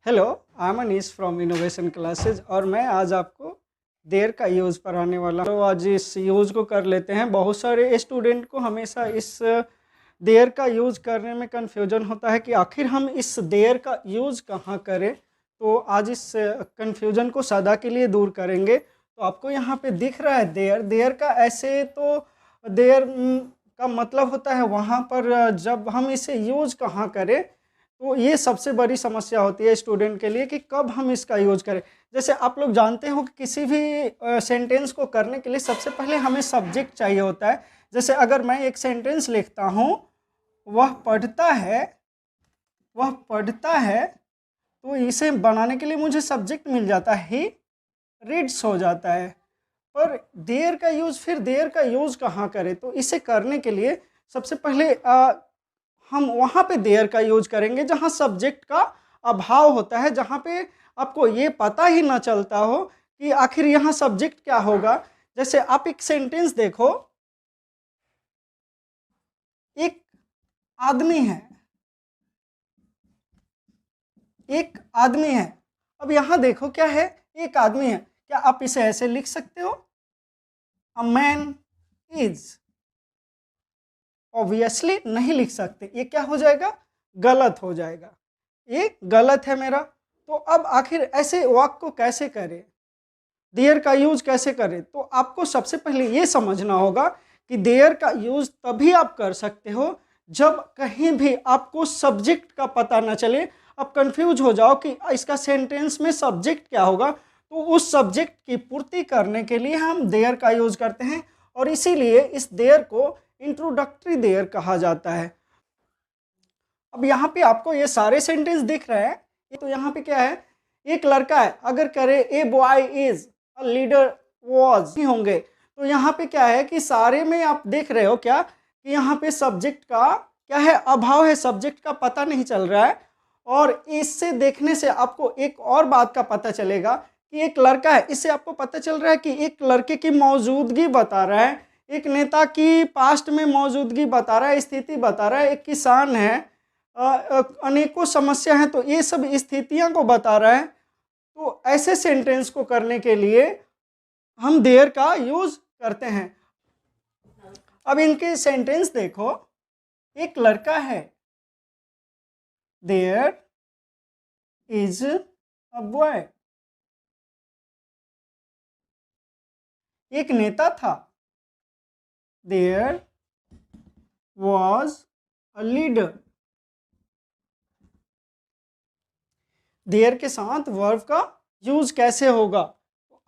Hello, I am Anees from innovation classes और मैं आज आपको देयर का यूज़ पढ़ाने वाला हूँ। तो आज इस यूज़ को कर लेते हैं। बहुत सारे स्टूडेंट को हमेशा इस देयर का यूज़ करने में कन्फ्यूजन होता है कि आखिर हम इस देयर का यूज़ कहाँ करें। तो आज इस कन्फ्यूजन को सदा के लिए दूर करेंगे। तो आपको यहाँ पे दिख रहा है देयर। देयर का ऐसे तो देयर का मतलब होता है वहाँ पर, जब हम इसे यूज़ कहाँ करें। तो ये सबसे बड़ी समस्या होती है स्टूडेंट के लिए कि कब हम इसका यूज करें। जैसे आप लोग जानते हो कि किसी भी सेंटेंस को करने के लिए सबसे पहले हमें सब्जेक्ट चाहिए होता है। जैसे अगर मैं एक सेंटेंस लिखता हूँ, वह पढ़ता है, वह पढ़ता है, तो इसे बनाने के लिए मुझे सब्जेक्ट मिल जाता है, ही रीड्स हो जाता है। पर देयर का यूज़, फिर देयर का यूज़ कहाँ करें? तो इसे करने के लिए सबसे पहले हम वहाँ पे देयर का यूज करेंगे जहाँ सब्जेक्ट का अभाव होता है, जहाँ पे आपको ये पता ही ना चलता हो कि आखिर यहाँ सब्जेक्ट क्या होगा। जैसे आप एक सेंटेंस देखो, एक आदमी है, एक आदमी है। अब यहाँ देखो क्या है, एक आदमी है। क्या आप इसे ऐसे लिख सकते हो? A man is? ऑब्वियसली नहीं लिख सकते। ये क्या हो जाएगा? गलत हो जाएगा। ये गलत है मेरा। तो अब आखिर ऐसे वाक्य को कैसे करें, देयर का यूज कैसे करें? तो आपको सबसे पहले ये समझना होगा कि देयर का यूज तभी आप कर सकते हो जब कहीं भी आपको सब्जेक्ट का पता न चले। आप कंफ्यूज हो जाओ कि इसका सेंटेंस में सब्जेक्ट क्या होगा, तो उस सब्जेक्ट की पूर्ति करने के लिए हम देयर का यूज करते हैं। और इसीलिए इस देयर को इंट्रोडक्टरी देयर कहा जाता है। अब यहाँ पे आपको ये सारे सेंटेंस दिख रहे हैं। तो यहाँ पे क्या है, एक लड़का है, अगर करे a boy is a leader was he होंगे। तो यहाँ पे क्या है कि सारे में आप देख रहे हो क्या कि यहाँ पे सब्जेक्ट का क्या है, अभाव है, सब्जेक्ट का पता नहीं चल रहा है। और इससे देखने से आपको एक और बात का पता चलेगा कि एक लड़का है, इससे आपको पता चल रहा है कि एक लड़के की मौजूदगी बता रहा है, एक नेता की पास्ट में मौजूदगी बता रहा है, स्थिति बता रहा है, एक किसान है, अनेकों समस्या हैं, तो ये सब स्थितियां को बता रहा है। तो ऐसे सेंटेंस को करने के लिए हम देयर का यूज करते हैं। अब इनके सेंटेंस देखो, एक लड़का है, देयर इज अ बॉय। एक नेता था, there was a leader. There के साथ वर्ब का यूज कैसे होगा?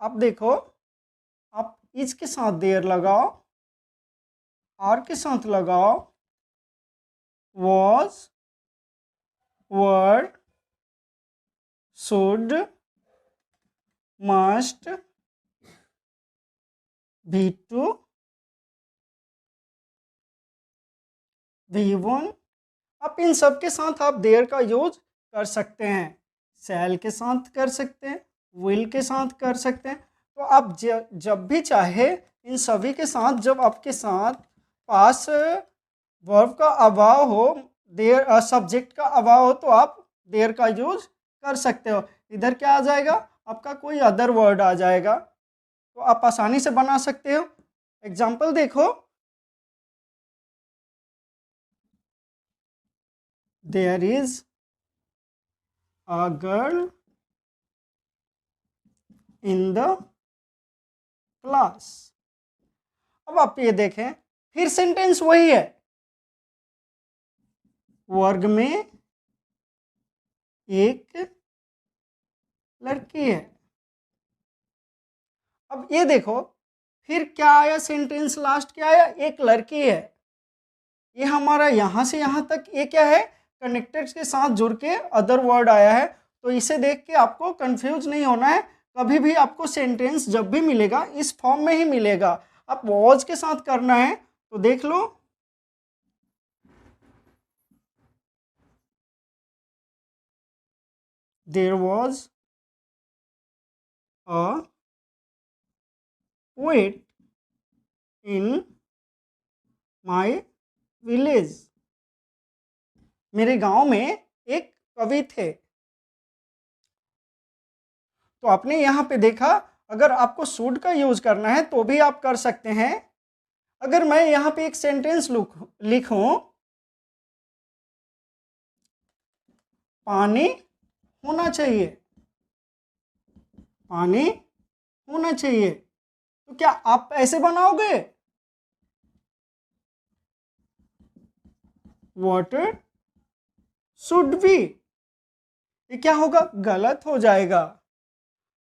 अब देखो, आप इज के साथ देयर लगाओ, आर के साथ लगाओ, वॉज, वर, शुड, मस्ट, भी टू, भी वन। आप इन सब के साथ आप देयर का यूज कर सकते हैं। शैल के साथ कर सकते हैं, विल के साथ कर सकते हैं। तो आप जब भी चाहे इन सभी के साथ, जब आपके साथ पास वर्ब का अभाव हो, देयर सब्जेक्ट का अभाव हो, तो आप देयर का यूज कर सकते हो। इधर क्या आ जाएगा, आपका कोई अदर वर्ड आ जाएगा, तो आप आसानी से बना सकते हो। एग्जाम्पल देखो, there is a girl in the class. अब आप ये देखें, फिर सेंटेंस वही है, वर्ग में एक लड़की है। अब ये देखो, फिर क्या आया, सेंटेंस लास्ट क्या आया, एक लड़की है। ये हमारा यहाँ से यहाँ तक ये क्या है, कनेक्टेड के साथ जुड़ के अदर वर्ड आया है। तो इसे देख के आपको कंफ्यूज नहीं होना है। कभी भी आपको सेंटेंस जब भी मिलेगा इस फॉर्म में ही मिलेगा। आप वॉज के साथ करना है तो देख लो, there was a poet in my village. मेरे गांव में एक कवि थे। तो आपने यहाँ पे देखा, अगर आपको शुड का यूज करना है तो भी आप कर सकते हैं। अगर मैं यहाँ पे एक सेंटेंस लिखूं, पानी होना चाहिए, पानी होना चाहिए, तो क्या आप ऐसे बनाओगे? Water should be. ये क्या होगा? गलत हो जाएगा।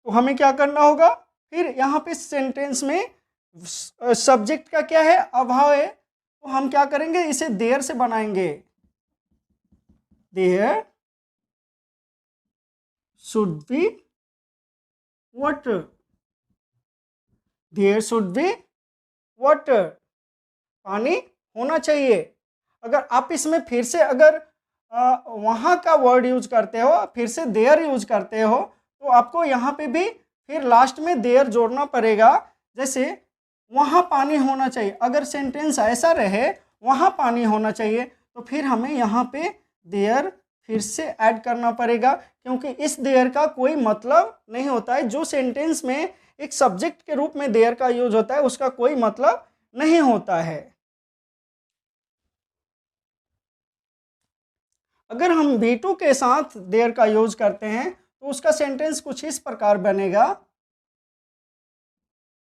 तो हमें क्या करना होगा? फिर यहाँ पे सेंटेंस में सब्जेक्ट का क्या है? अभाव है, तो हम क्या करेंगे? इसे देयर से बनाएंगे। There should be water, there should be water, पानी होना चाहिए। अगर आप इसमें फिर से अगर वहाँ का वर्ड यूज करते हो, फिर से देयर यूज करते हो, तो आपको यहाँ पे भी फिर लास्ट में देयर जोड़ना पड़ेगा। जैसे वहाँ पानी होना चाहिए, अगर सेंटेंस ऐसा रहे वहाँ पानी होना चाहिए, तो फिर हमें यहाँ पे देयर फिर से ऐड करना पड़ेगा, क्योंकि इस देयर का कोई मतलब नहीं होता है। जो सेंटेंस में एक सब्जेक्ट के रूप में देयर का यूज होता है उसका कोई मतलब नहीं होता है। अगर हम V2 के साथ देयर का यूज करते हैं तो उसका सेंटेंस कुछ इस प्रकार बनेगा,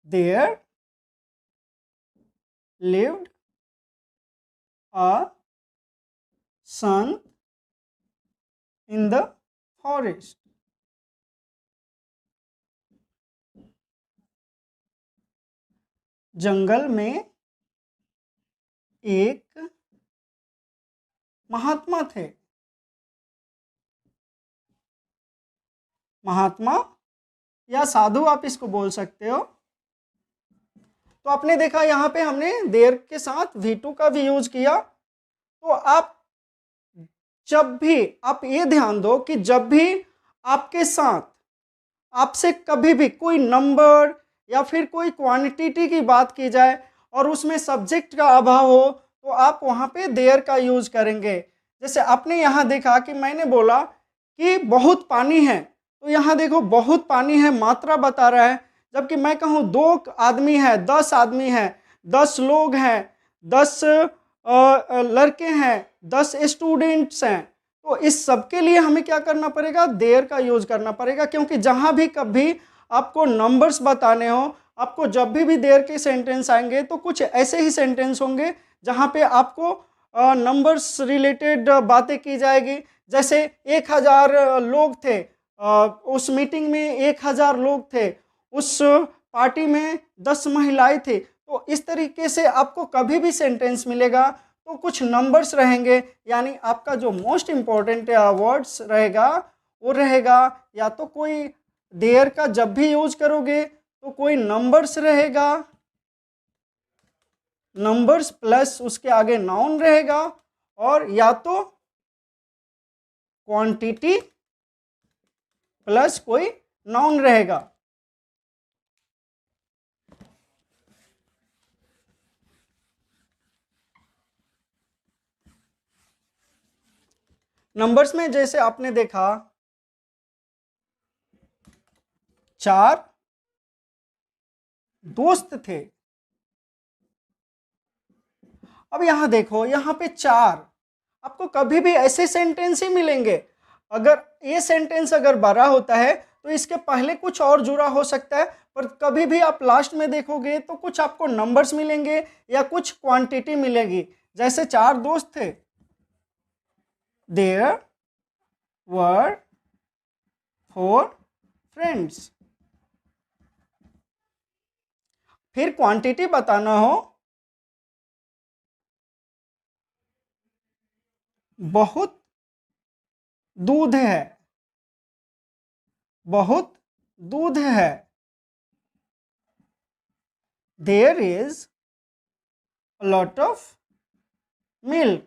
there lived a son in the forest. जंगल में एक महात्मा थे। महात्मा या साधु आप इसको बोल सकते हो। तो आपने देखा यहाँ पे हमने देयर के साथ V2 का भी यूज किया। तो आप जब भी, आप ये ध्यान दो कि जब भी आपके साथ आपसे कभी भी कोई नंबर या फिर कोई क्वांटिटी की बात की जाए और उसमें सब्जेक्ट का अभाव हो, तो आप वहाँ पे देयर का यूज करेंगे। जैसे आपने यहाँ देखा कि मैंने बोला कि बहुत पानी है, तो यहाँ देखो बहुत पानी है मात्रा बता रहा है, जबकि मैं कहूँ 2 आदमी है, 10 आदमी है, 10 लोग हैं, 10 लड़के हैं, 10 स्टूडेंट्स हैं, तो इस सब के लिए हमें क्या करना पड़ेगा? देयर का यूज करना पड़ेगा। क्योंकि जहाँ भी कभी आपको नंबर्स बताने हो, आपको जब भी देयर के सेंटेंस आएंगे तो कुछ ऐसे ही सेंटेंस होंगे जहाँ पे आपको नंबर्स रिलेटेड बातें की जाएगी। जैसे 1000 लोग थे, उस मीटिंग में 1000 लोग थे, उस पार्टी में 10 महिलाएं थी। तो इस तरीके से आपको कभी भी सेंटेंस मिलेगा तो कुछ नंबर्स रहेंगे, यानी आपका जो मोस्ट इम्पॉर्टेंट वर्ड्स रहेगा वो रहेगा या तो कोई देयर का जब भी यूज करोगे तो कोई नंबर्स रहेगा, नंबर्स प्लस उसके आगे नाउन रहेगा, और या तो क्वांटिटी प्लस कोई नाउन रहेगा। नंबर्स में जैसे आपने देखा 4 दोस्त थे। अब यहां देखो, यहां पे 4, आपको कभी भी ऐसे सेंटेंस ही मिलेंगे। अगर ये सेंटेंस अगर बड़ा होता है तो इसके पहले कुछ और जुड़ा हो सकता है, पर कभी भी आप लास्ट में देखोगे तो कुछ आपको नंबर्स मिलेंगे या कुछ क्वांटिटी मिलेगी। जैसे 4 दोस्त थे, देयर वर 4 फ्रेंड्स। फिर क्वांटिटी बताना हो, बहुत दूध है, बहुत दूध है। There is a lot of milk,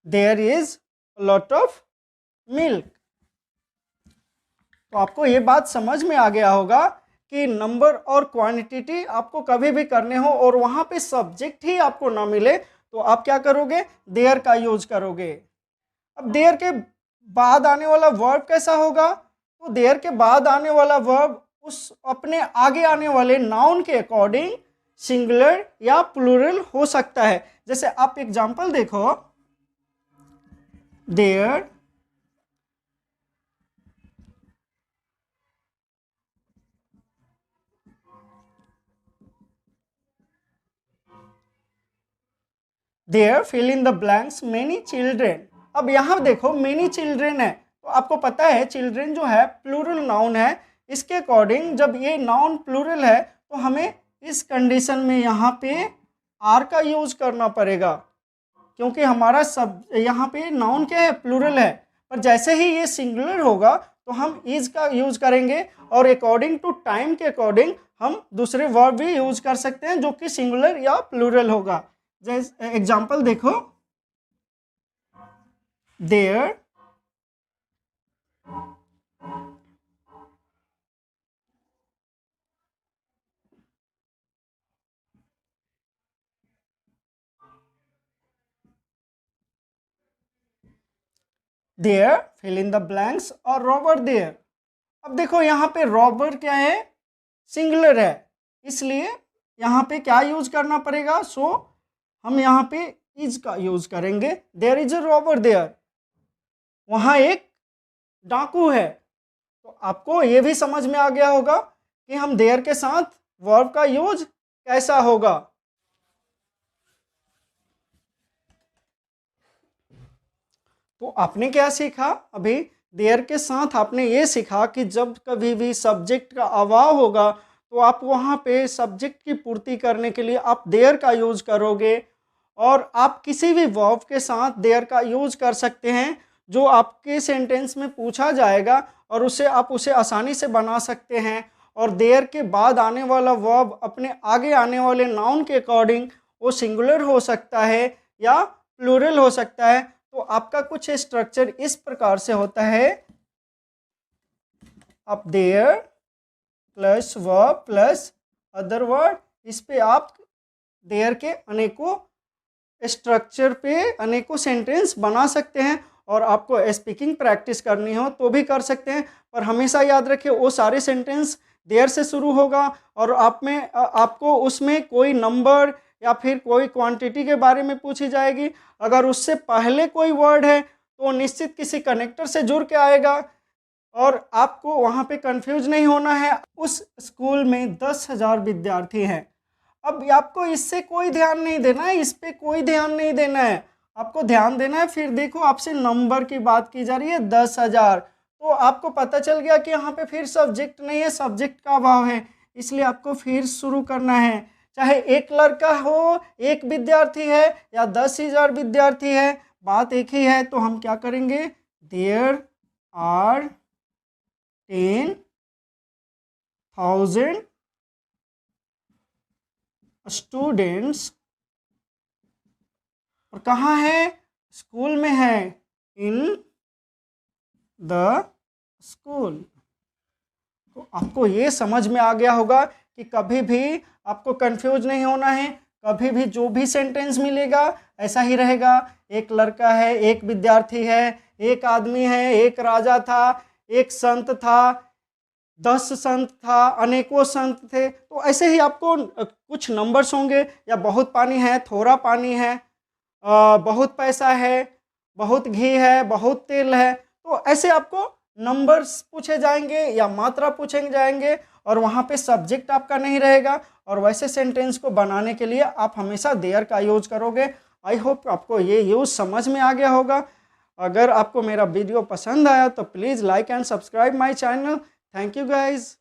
there is a lot of milk। तो आपको ये बात समझ में आ गया होगा कि नंबर और क्वांटिटी आपको कभी भी करने हो और वहां पे सब्जेक्ट ही आपको ना मिले तो आप क्या करोगे? देयर का यूज करोगे। अब देयर के बाद आने वाला वर्ब कैसा होगा? तो देयर के बाद आने वाला वर्ब उस अपने आगे आने वाले नाउन के अकॉर्डिंग सिंगुलर या प्लूरल हो सकता है। जैसे आप एग्जांपल देखो, there there fill in the blanks many children. अब यहाँ देखो मेनी चिल्ड्रेन है, तो आपको पता है चिल्ड्रेन जो है प्लूरल नाउन है। इसके अकॉर्डिंग जब ये नाउन प्लूरल है तो हमें इस कंडीशन में यहाँ पे आर का यूज करना पड़ेगा, क्योंकि हमारा सब यहाँ पे नाउन क्या है, प्लूरल है। पर जैसे ही ये सिंगुलर होगा तो हम इज का यूज करेंगे, और अकॉर्डिंग टू टाइम के अकॉर्डिंग हम दूसरे वर्ब भी यूज कर सकते हैं जो कि सिंगुलर या प्लूरल होगा। जैसे एग्जाम्पल देखो, there there fill in the blanks और रॉबर देयर। अब देखो यहाँ पे रॉबर क्या है, सिंगुलर है, इसलिए यहाँ पे क्या यूज करना पड़ेगा, सो हम यहाँ पे इज का यूज करेंगे। There is a robber there, वहाँ एक डाकू है। तो आपको ये भी समझ में आ गया होगा कि हम देयर के साथ वर्ब का यूज कैसा होगा। तो आपने क्या सीखा, अभी देयर के साथ आपने ये सीखा कि जब कभी भी सब्जेक्ट का अभाव होगा तो आप वहाँ पे सब्जेक्ट की पूर्ति करने के लिए आप देयर का यूज करोगे, और आप किसी भी वर्ब के साथ देयर का यूज कर सकते हैं जो आपके सेंटेंस में पूछा जाएगा, और आप उसे आसानी से बना सकते हैं। और देयर के बाद आने वाला वर्ब अपने आगे आने वाले नाउन के अकॉर्डिंग वो सिंगुलर हो सकता है या प्लूरल हो सकता है। तो आपका कुछ स्ट्रक्चर इस प्रकार से होता है, अब there plus verb plus other word, इस पे आप देयर के अनेकों स्ट्रक्चर पे अनेकों सेंटेंस बना सकते हैं, और आपको स्पीकिंग प्रैक्टिस करनी हो तो भी कर सकते हैं। पर हमेशा याद रखिए वो सारे सेंटेंस देयर से शुरू होगा, और आपको उसमें कोई नंबर या फिर कोई क्वांटिटी के बारे में पूछी जाएगी। अगर उससे पहले कोई वर्ड है तो निश्चित किसी कनेक्टर से जुड़ के आएगा, और आपको वहाँ पे कंफ्यूज नहीं होना है। उस स्कूल में 10,000 विद्यार्थी हैं। अब आपको इससे कोई ध्यान नहीं देना है, इस पे कोई ध्यान नहीं देना है, आपको ध्यान देना है। फिर देखो आपसे नंबर की बात की जा रही है 10,000, तो आपको पता चल गया कि यहाँ पे फिर सब्जेक्ट नहीं है, सब्जेक्ट का अभाव है, इसलिए आपको फिर शुरू करना है। चाहे एक लड़का हो, एक विद्यार्थी है, या 10,000 विद्यार्थी है, बात एक ही है। तो हम क्या करेंगे, देयर आर 10,000 स्टूडेंट्स, और कहाँ है, स्कूल में है, इन द स्कूल। तो आपको ये समझ में आ गया होगा कि कभी भी आपको कंफ्यूज नहीं होना है, कभी भी जो भी सेंटेंस मिलेगा ऐसा ही रहेगा। एक लड़का है, एक विद्यार्थी है, एक आदमी है, एक राजा था, एक संत था, 10 संत था, अनेकों संत थे। तो ऐसे ही आपको कुछ नंबर्स होंगे, या बहुत पानी है, थोड़ा पानी है, बहुत पैसा है, बहुत घी है, बहुत तेल है। तो ऐसे आपको नंबर्स पूछे जाएंगे या मात्रा पूछे जाएंगे, और वहाँ पे सब्जेक्ट आपका नहीं रहेगा। और वैसे सेंटेंस को बनाने के लिए आप हमेशा देयर का यूज करोगे। आई होप आपको ये यूज समझ में आ गया होगा। अगर आपको मेरा वीडियो पसंद आया तो please like and subscribe my channel. Thank you guys.